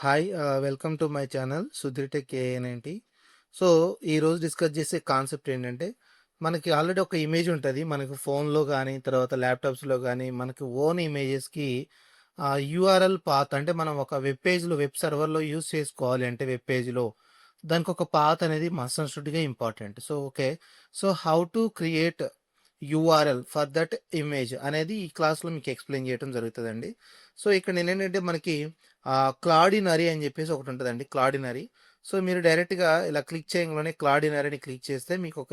Hi welcome to my channel Sudhir Tech ANNT. So ఈరోజు discuss చేసే concept ఏంటంటే మనకి ఆల్రెడీ ఒక ఇమేజ్ ఉంటుంది మనకు ఫోన్లో కానీ తర్వాత ల్యాప్టాప్స్లో కానీ మనకి ఓన్ ఇమేజెస్కి యూఆర్ఎల్ పాత్ అంటే మనం ఒక వెబ్ పేజ్లో వెబ్ సర్వర్లో యూస్ చేసుకోవాలి అంటే వెబ్ పేజ్లో దానికి ఒక పాత్ అనేది మస్ట్ అండ్ షుడ్గా important. So okay, so how to create URL for that image అనేది ఈ క్లాస్లో మీకు ఎక్స్ప్లెయిన్ చేయడం జరుగుతుందండి. సో ఇక్కడ నేనేంటంటే మనకి క్లాడినరీ అని చెప్పేసి ఒకటి ఉంటుందండి, క్లాడినరీ. సో మీరు డైరెక్ట్గా ఇలా క్లిక్ చేయగానే క్లాడినరీని క్లిక్ చేస్తే మీకు ఒక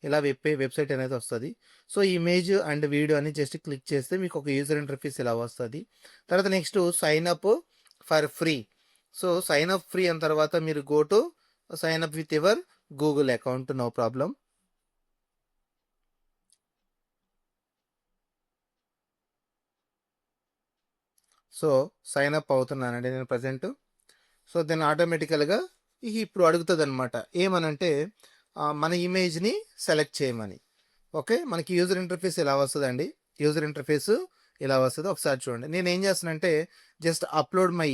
ఇలా వెబ్సైట్ అనేది వస్తుంది. సో ఇమేజ్ అండ్ వీడియో అని జస్ట్ క్లిక్ చేస్తే మీకు ఒక యూజర్ ఇంటర్ఫేస్ ఇలా వస్తుంది. తర్వాత next sign up for free. So sign up free అన్న తర్వాత మీరు go to sign up with your Google account, no problem. So sign up అవుతున్నానండి నేను ప్రజెంట్. సో దెన్ ఆటోమేటికల్గా ఇప్పుడు అడుగుతుంది అనమాట ఏమనంటే మన ఇమేజ్ని సెలెక్ట్ చేయమని. ఓకే, మనకి యూజర్ ఇంటర్ఫేస్ ఇలా వస్తుందండి. యూజర్ ఇంటర్ఫేస్ ఇలా వస్తుంది, ఒకసారి చూడండి. నేను ఏం చేస్తున్నానంటే జస్ట్ అప్లోడ్ మై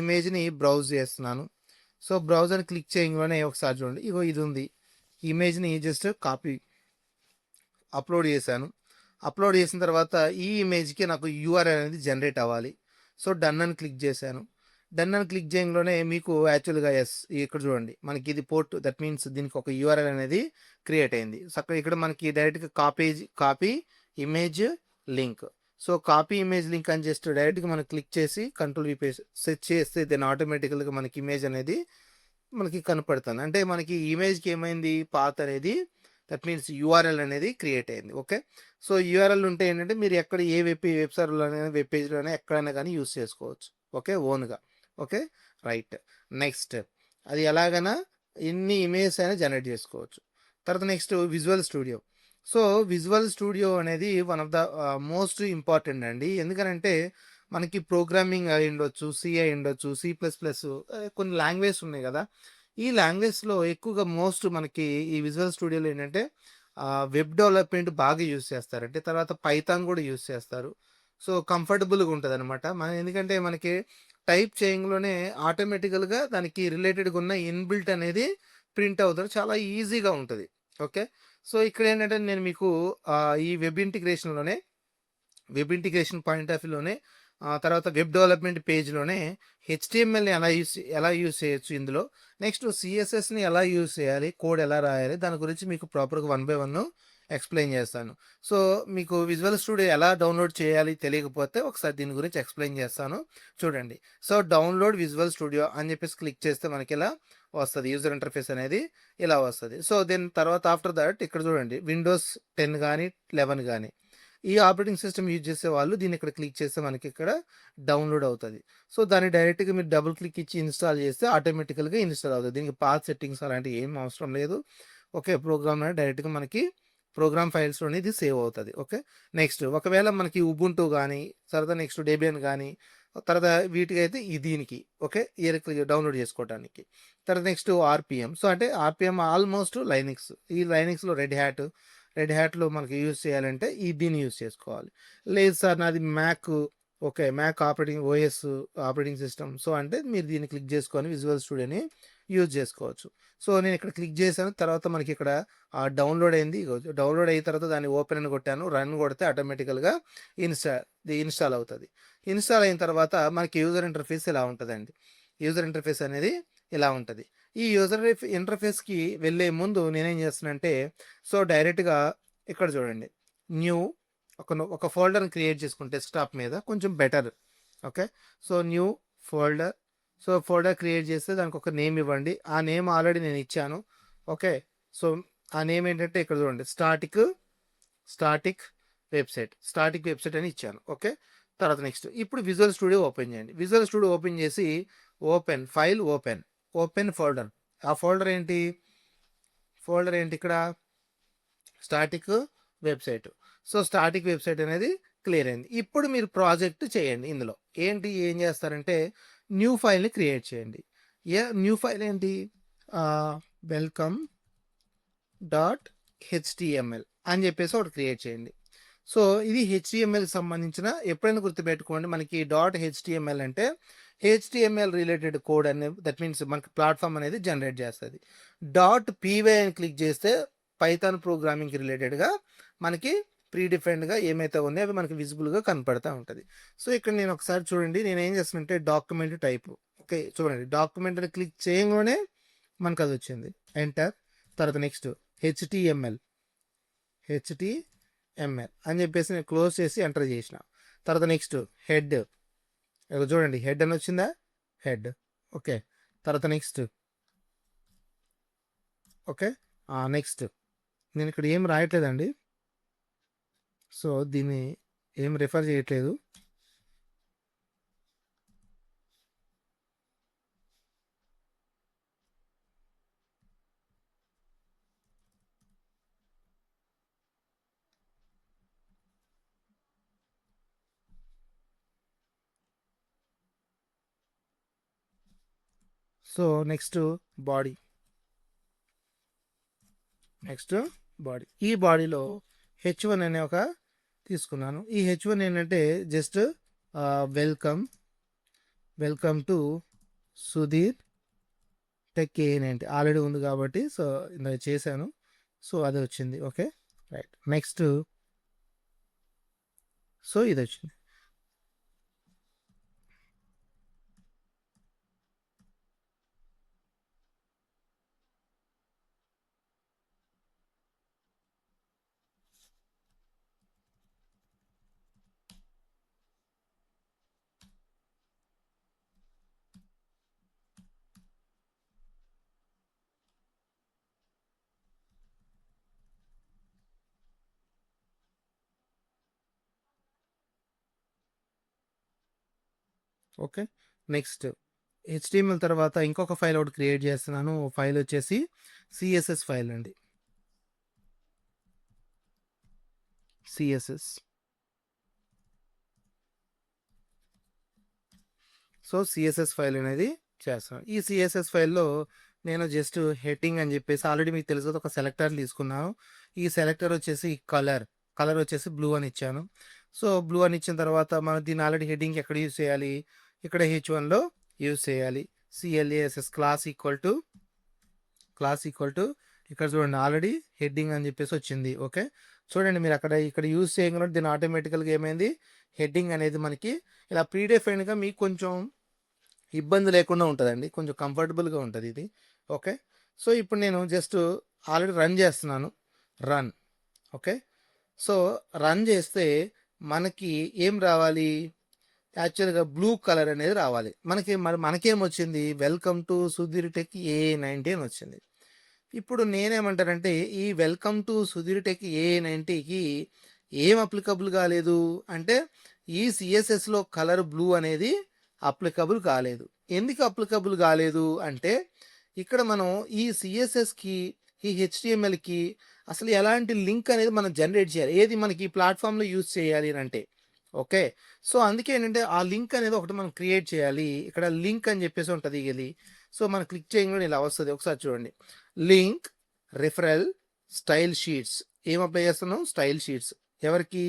ఇమేజ్ని బ్రౌజ్ చేస్తున్నాను. సో బ్రౌజ్ అని క్లిక్ చేయగానే ఒకసారి చూడండి, ఇగో ఇది ఉంది. ఇమేజ్ని జస్ట్ కాపీ అప్లోడ్ చేశాను. అప్లోడ్ చేసిన తర్వాత ఈ ఇమేజ్కి నాకు యూఆర్ఎల్ అనేది జనరేట్ అవ్వాలి. సో డన్ అని క్లిక్ చేశాను. డన్ అని క్లిక్ చేయడంలోనే మీకు యాక్చువల్గా ఎస్ ఇక్కడ చూడండి మనకి ఇది పోర్ట్, దట్ మీన్స్ దీనికి ఒక యూఆర్ఎల్ అనేది క్రియేట్ అయింది. సో ఇక్కడ మనకి డైరెక్ట్గా copy image link. So copy image link అని జస్ట్ డైరెక్ట్గా మనం క్లిక్ చేసి కంట్రోల్ సెట్ చేస్తే దెన్ ఆటోమేటికల్గా మనకి ఇమేజ్ అనేది మనకి కనపడుతుంది. అంటే మనకి ఇమేజ్కి ఏమైంది, పాత్ అనేది, దట్ మీన్స్ యూఆర్ఎల్ అనేది క్రియేట్ అయింది. ఓకే, సో యూఆర్ఎల్ ఉంటే ఏంటంటే మీరు ఎక్కడ ఏ వెబ్ సర్వర్లోనైనా వెబ్ పేజ్లోనే ఎక్కడైనా కానీ యూస్ చేసుకోవచ్చు. ఓకే, ఓన్గా. Okay, right. నెక్స్ట్ అది ఎలాగైనా ఎన్ని ఇమేజెస్ అయినా జనరేట్ చేసుకోవచ్చు. తర్వాత next visual studio. So visual studio అనేది one of the most important అండి. ఎందుకనంటే మనకి ప్రోగ్రామింగ్ అయి ఉండొచ్చు, సి అయి ఉండొచ్చు, C++, కొన్ని లాంగ్వేజ్ ఉన్నాయి కదా. ఈ లాంగ్వేజ్లో ఎక్కువగా మోస్ట్ మనకి ఈ విజువల్ స్టూడియోలో ఏంటంటే వెబ్ డెవలప్మెంట్ బాగా యూస్ చేస్తారు. అంటే తర్వాత పైథాన్ కూడా యూస్ చేస్తారు. సో కంఫర్టబుల్గా ఉంటుంది అనమాట. ఎందుకంటే మనకి టైప్ చేయంలోనే ఆటోమేటికల్గా దానికి రిలేటెడ్గా ఉన్న ఇన్బిల్ట్ అనేది ప్రింట్ అవుతుంది, చాలా ఈజీగా ఉంటుంది. ఓకే, సో ఇక్కడ ఏంటంటే నేను మీకు ఈ వెబ్ ఇంటిగ్రేషన్ పాయింట్ ఆఫ్ వ్యూలోనే తర్వాత వెబ్ డెవలప్మెంట్ పేజ్లోనే హెచ్టిఎంఎల్ని ఎలా యూస్ చేయొచ్చు ఇందులో, నెక్స్ట్ సిఎస్ఎస్ని ఎలా యూస్ చేయాలి, కోడ్ ఎలా రాయాలి, దాని గురించి మీకు ప్రాపర్గా 1 by 1 ఎక్స్ప్లెయిన్ చేస్తాను. సో మీకు విజువల్ స్టూడియో ఎలా డౌన్లోడ్ చేయాలి తెలియకపోతే ఒకసారి దీని గురించి ఎక్స్ప్లెయిన్ చేస్తాను, చూడండి. సో డౌన్లోడ్ విజువల్ స్టూడియో అని చెప్పేసి క్లిక్ చేస్తే మనకి ఇలా వస్తుంది, యూజర్ ఇంటర్ఫేస్ అనేది ఇలా వస్తుంది. సో దెన్ తర్వాత ఆఫ్టర్ దట్ ఇక్కడ చూడండి విండోస్ 10 కానీ 11 కానీ ఈ ఆపరేటింగ్ సిస్టమ్ యూజ్ చేసే వాళ్ళు దీన్ని ఇక్కడ క్లిక్ చేస్తే మనకి ఇక్కడ డౌన్లోడ్ అవుతుంది. సో దాన్ని డైరెక్ట్గా మీరు డబుల్ క్లిక్ ఇచ్చి ఇన్స్టాల్ చేస్తే ఆటోమేటికల్గా ఇన్స్టాల్ అవుతుంది. దీనికి పాత్ సెట్టింగ్స్ అలాంటివి ఏం అవసరం లేదు. ఓకే, ప్రోగ్రామ్ డైరెక్ట్గా మనకి ప్రోగ్రామ్ ఫైల్స్లో ఇది సేవ్ అవుతుంది. ఓకే, నెక్స్ట్ ఒకవేళ మనకి ఉబుంటూ కానీ తర్వాత నెక్స్ట్ డెబియన్ కానీ తర్వాత వీటికి అయితే దీనికి ఓకే డౌన్లోడ్ చేసుకోవడానికి. తర్వాత నెక్స్ట్ ఆర్పిఎం. సో అంటే ఆర్పిఎం ఆల్మోస్ట్ లైనిక్స్. ఈ లైనిక్స్లో రెడ్ హ్యాట్లో మనకి యూజ్ చేయాలంటే దీన్ని యూజ్ చేసుకోవాలి. లేదు సార్ నాది Mac, okay Mac OS operating system. So అంటే మీరు దీన్ని క్లిక్ చేసుకొని విజువల్ స్టూడియోని యూజ్ చేసుకోవచ్చు. సో నేను ఇక్కడ క్లిక్ చేశాను, తర్వాత మనకి ఇక్కడ డౌన్లోడ్ అయింది. డౌన్లోడ్ అయిన తర్వాత దాన్ని ఓపెన్ అని కొట్టాను, రన్ కొడితే ఆటోమేటికల్గా ఇన్స్టాల్ అవుతుంది. ఇన్స్టాల్ అయిన తర్వాత మనకి యూజర్ ఇంటర్ఫేస్ ఇలా ఉంటుందండి. యూజర్ ఇంటర్ఫేస్ అనేది ఇలా ఉంటుంది. ఈ యూజర్ ఇంటర్ఫేస్కి వెళ్ళే ముందు నేనేం చేస్తున్నానంటే సో డైరెక్ట్గా ఇక్కడ చూడండి న్యూ ఒక ఫోల్డర్ని క్రియేట్ చేసుకుంటే డెస్క్టాప్ మీద కొంచెం better. Okay, so new folder. So folder create చేస్తే దానికి ఒక నేమ్ ఇవ్వండి. ఆ నేమ్ ఆల్రెడీ నేను ఇచ్చాను. ఓకే, సో ఆ నేమ్ ఏంటంటే ఇక్కడ చూడండి స్టాటిక్ వెబ్సైట్ అని ఇచ్చాను. ఓకే, తర్వాత నెక్స్ట్ ఇప్పుడు విజువల్ స్టూడియో ఓపెన్ చేయండి. విజువల్ స్టూడియో ఓపెన్ చేసి ఓపెన్ ఫోల్డర్. ఆ ఫోల్డర్ ఏంటి ఇక్కడ static website. So static website అనేది క్లియర్ అయింది. ఇప్పుడు మీరు ప్రాజెక్ట్ చేయండి. ఇందులో ఏం చేస్తారంటే న్యూ ఫైల్ని క్రియేట్ చేయండి. న్యూ ఫైల్ ఏంటి, welcome.html అని చెప్పేసి ఒకటి క్రియేట్ చేయండి. సో ఇది హెచ్టిఎంఎల్కి సంబంధించిన, ఎప్పుడైనా గుర్తుపెట్టుకోండి, మనకి డాట్ హెచ్టిఎంఎల్ అంటే హెచ్టిఎంఎల్ రిలేటెడ్ కోడ్ అనేది, దట్ మీన్స్ మనకి ప్లాట్ఫామ్ అనేది జనరేట్ చేస్తుంది. డాట్ పీవై అని క్లిక్ చేస్తే పైథాన్ ప్రోగ్రామింగ్కి రిలేటెడ్గా మనకి ప్రీ డిఫైన్డ్గా ఏమైతే ఉన్నాయో అవి మనకి విజిబుల్గా కనపడతా ఉంటుంది. సో ఇక్కడ నేను ఒకసారి చూడండి, నేను ఏం చేస్తానంటే డాక్యుమెంట్ టైపు, ఓకే చూడండి, డాక్యుమెంట్ అని క్లిక్ చేయగానే మనకు అది వచ్చింది, ఎంటర్. తర్వాత నెక్స్ట్ హెచ్టిఎంఎల్ అని చెప్పేసి నేను క్లోజ్ చేసి ఎంటర్ చేసిన. తర్వాత నెక్స్ట్ హెడ్, చూడండి హెడ్ అని వచ్చిందా, హెడ్, ఓకే. తర్వాత నెక్స్ట్, ఓకే. నెక్స్ట్ నేను ఇక్కడ ఏం రాయట్లేదండి, సో దీన్ని ఏం రిఫర్ చేయట్లేదు. సో నెక్స్ట్ బాడీ, ఈ బాడీలో H1 అనే ఒక తీసుకున్నాను. ఈ H1 ఏంటంటే just welcome to Sudheer tech A90 already ఉంది కాబట్టి సో ఇందాక చేశాను, సో అది వచ్చింది, ఓకే రైట్. నెక్స్ట్ సో ఇది వచ్చింది. ఓకే. నెక్స్ట్ హెచ్టిఎంఎల్ తర్వాత ఇంకొక ఫైల్ ఒకటి క్రియేట్ చేస్తున్నాను. ఫైల్ వచ్చేసి సిఎస్ఎస్ ఫైల్ అండి, సిఎస్ఎస్. సో సిఎస్ఎస్ ఫైల్ అనేది చేస్తాను. ఈ సిఎస్ఎస్ ఫైల్లో నేను జస్ట్ హెడ్డింగ్ అని చెప్పేసి, ఆల్రెడీ మీకు తెలుసు ఒక సెలెక్టర్ తీసుకున్నాను. ఈ సెలెక్టర్ వచ్చేసి కలర్ వచ్చేసి బ్లూ అని ఇచ్చాను. సో బ్లూ అని ఇచ్చిన తర్వాత మనం దీన్ని ఆల్రెడీ హెడ్డింగ్ ఎక్కడ యూజ్ చేయాలి, ఇక్కడ H1లో యూజ్ చేయాలి. CLASS క్లాస్ ఈక్వల్ టు ఇక్కడ చూడండి ఆల్రెడీ హెడ్డింగ్ అని చెప్పేసి వచ్చింది, ఓకే. చూడండి మీరు ఇక్కడ యూజ్ చేయగలరు, దీన్ని ఆటోమేటికల్గా ఏమైంది, హెడ్డింగ్ అనేది మనకి ఇలా ప్రీడిఫైన్డ్గా మీకు కొంచెం ఇబ్బంది లేకుండా ఉంటుందండి, కొంచెం కంఫర్టబుల్గా ఉంటుంది ఇది, ఓకే. సో ఇప్పుడు నేను జస్ట్ ఆల్రెడీ రన్ చేస్తున్నాను, రన్, ఓకే. సో రన్ చేస్తే మనకి ఏం రావాలి, యాక్చువల్గా బ్లూ కలర్ అనేది రావాలి మనకేం వచ్చింది, welcome to Sudheer tech A90 అని వచ్చింది. ఇప్పుడు నేనేమంటానంటే ఈ వెల్కమ్ టు సుధీర్ టెక్ A90కి ఏం అప్లికబుల్ కాలేదు అంటే, ఈ సిఎస్ఎస్లో కలర్ బ్లూ అనేది అప్లికబుల్ కాలేదు. ఎందుకు అప్లికబుల్ కాలేదు అంటే, ఇక్కడ మనం ఈ సిఎస్ఎస్కి ఈ హెచ్టిఎంఎల్కి అసలు ఎలాంటి లింక్ అనేది మనం జనరేట్ చేయాలి, ఏది మనకి ఈ ప్లాట్ఫామ్లో యూజ్ చేయాలి అంటే, ఓకే. సో అందుకే ఏంటంటే ఆ లింక్ అనేది ఒకటి మనం క్రియేట్ చేయాలి. ఇక్కడ లింక్ అని చెప్పేసి ఉంటుంది ఇది, సో మనం క్లిక్ చేయగానే ఇలా వస్తుంది, ఒకసారి చూడండి, లింక్ రిఫరల్ స్టైల్ షీట్స్. ఏం అప్లై చేస్తున్నాం, స్టైల్ షీట్స్, ఎవరికి,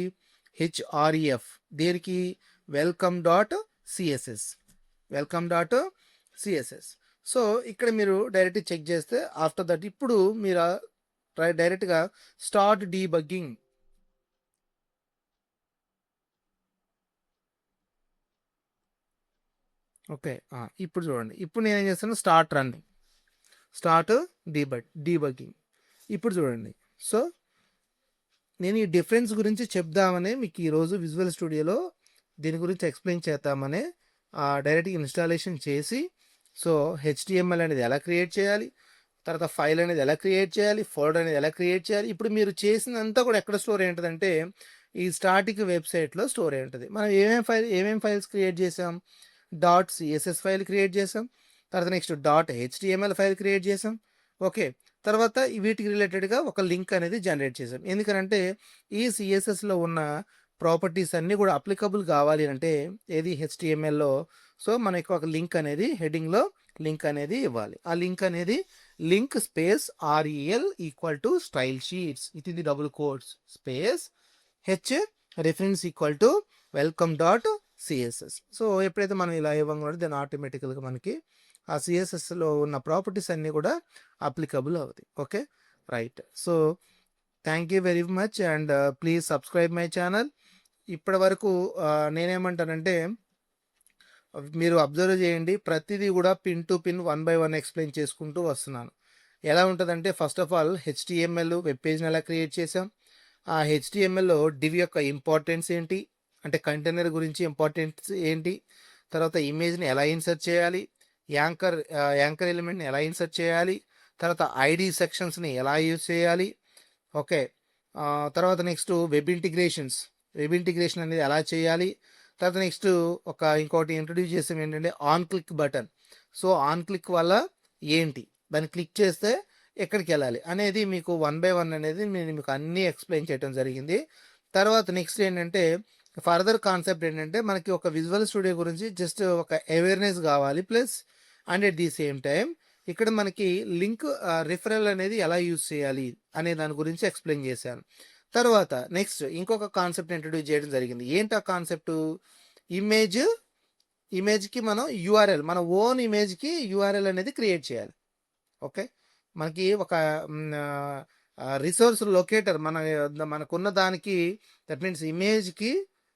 HREF, దేనికి, welcome.css. సో ఇక్కడ మీరు డైరెక్ట్ చెక్ చేస్తే ఆఫ్టర్ దట్ ఇప్పుడు మీరు డైరెక్ట్గా స్టార్ట్ డీబగ్గింగ్, ఓకే. ఇప్పుడు చూడండి, ఇప్పుడు నేను ఏం చేస్తాను, స్టార్ట్ డీబగ్గింగ్. ఇప్పుడు చూడండి, సో నేను ఈ డిఫరెన్స్ గురించి చెప్దామని మీకు ఈరోజు విజువల్ స్టూడియోలో దీని గురించి ఎక్స్ప్లెయిన్ చేద్దామని డైరెక్ట్గా ఇన్స్టాలేషన్ చేసి, సో హెచ్టిఎంఎల్ అనేది ఎలా క్రియేట్ చేయాలి, తర్వాత ఫైల్ అనేది ఎలా క్రియేట్ చేయాలి, ఫోల్డర్ అనేది ఎలా క్రియేట్ చేయాలి, ఇప్పుడు మీరు చేసినంతా కూడా ఎక్కడ స్టోర్ అయి ఉంటుందంటే ఈ స్టాటిక్ వెబ్సైట్లో స్టోర్ అయి ఉంటుంది. మనం ఏమేం ఫైల్స్ క్రియేట్ చేసాం, .css ఫైల్ క్రియేట్ చేసాం, తర్వాత నెక్స్ట్ .html ఫైల్ క్రియేట్ చేసాం, ఓకే. తర్వాత వీటికి రిలేటెడ్గా ఒక లింక్ అనేది జనరేట్ చేసాం. ఎందుకంటే ఈ సిఎస్ఎస్లో ఉన్న ప్రాపర్టీస్ అన్నీ కూడా అప్లికబుల్ కావాలి అంటే ఏది, హెచ్టిఎంఎల్లో. సో మనకి ఒక లింక్ అనేది హెడ్డింగ్లో లింక్ అనేది ఇవ్వాలి. ఆ లింక్ అనేది link space REL equal to style sheets, ఇది double quotes space H reference equal to welcome dot CSS. So ఎప్పుడైతే మనం ఇలా ఇవ్వంగా దాన్ని ఆటోమేటికల్గా మనకి ఆ సిఎస్ఎస్లో ఉన్న ప్రాపర్టీస్ అన్నీ కూడా అప్లికబుల్ అవుతాయి. Okay, right. So thank you very much and please subscribe my channel. ఇప్పటి వరకు నేనేమంటానంటే మీరు అబ్జర్వ్ చేయండి, ప్రతిదీ కూడా pin to pin 1 by 1 explain చేసుకుంటూ వస్తున్నాను. ఎలా ఉంటుందంటే first of all HTML web పేజ్ని ఎలా క్రియేట్ చేసాం, ఆ హెచ్టిఎంఎల్లో డివ్ యొక్క ఇంపార్టెన్స్ ఏంటి, అంటే కంటైనర్ గురించి ఇంపార్టెన్స్ ఏంటి, తర్వాత ఇమేజ్ని ఎలా ఇన్సర్ట్ చేయాలి, యాంకర్ ఎలిమెంట్ని ఎలా ఇన్సర్ట్ చేయాలి, తర్వాత ఐడి సెక్షన్స్ని ఎలా యూజ్ చేయాలి. ఓకే, తర్వాత నెక్స్ట్ వెబ్ ఇంటిగ్రేషన్ అనేది ఎలా చేయాలి. తర్వాత నెక్స్ట్ ఇంకోటి ఇంట్రడ్యూస్ చేసాం ఏంటంటే on click button. So on click వల్ల ఏంటి, దాన్ని క్లిక్ చేస్తే ఎక్కడికి వెళ్ళాలి అనేది మీకు 1 బై 1 అనేది నేను మీకు అన్నీ ఎక్స్ప్లెయిన్ చేయడం జరిగింది. తర్వాత నెక్స్ట్ ఏంటంటే ఫర్దర్ కాన్సెప్ట్ ఏంటంటే మనకి ఒక విజువల్ స్టూడియో గురించి జస్ట్ ఒక అవేర్నెస్ కావాలి, plus and at the same time ఇక్కడ మనకి లింక్ రిఫరల్ అనేది ఎలా యూజ్ చేయాలి అనే దాని గురించి ఎక్స్ప్లెయిన్ చేశాను. తర్వాత నెక్స్ట్ ఇంకొక కాన్సెప్ట్ ఇంట్రడ్యూస్ చేయడం జరిగింది. ఏంటి ఆ కాన్సెప్ట్, ఇమేజ్కి మనం యూఆర్ఎల్, మన ఓన్ ఇమేజ్కి యూఆర్ఎల్ అనేది క్రియేట్ చేయాలి. ఓకే, మనకి ఒక రిసోర్స్ లొకేటర్ మనకున్న దానికి, దట్ మీన్స్ ఇమేజ్కి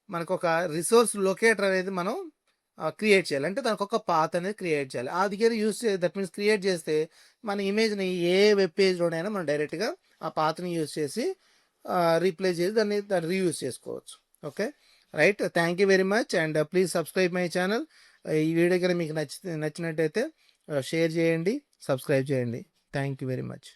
మనకు ఒక రిసోర్స్ లొకేటర్ అనేది మనం క్రియేట్ చేయాలి. అంటే దానికి ఒక పాత్ అనేది క్రియేట్ చేయాలి. అది యూస్ దట్ మీన్స్ క్రియేట్ చేస్తే మన ఇమేజ్ని ఏ వెబ్ పేజ్లోనైనా మనం డైరెక్ట్గా ఆ పాత్ని యూజ్ చేసి రీప్లేస్ చేసి దాన్ని రీయూజ్ చేసుకోవచ్చు. Okay, right. Thank you very much and please subscribe my channel. ఈ వీడియో కనుక మీకు నచ్చినట్టయితే షేర్ చేయండి, సబ్స్క్రైబ్ చేయండి. Thank you very much.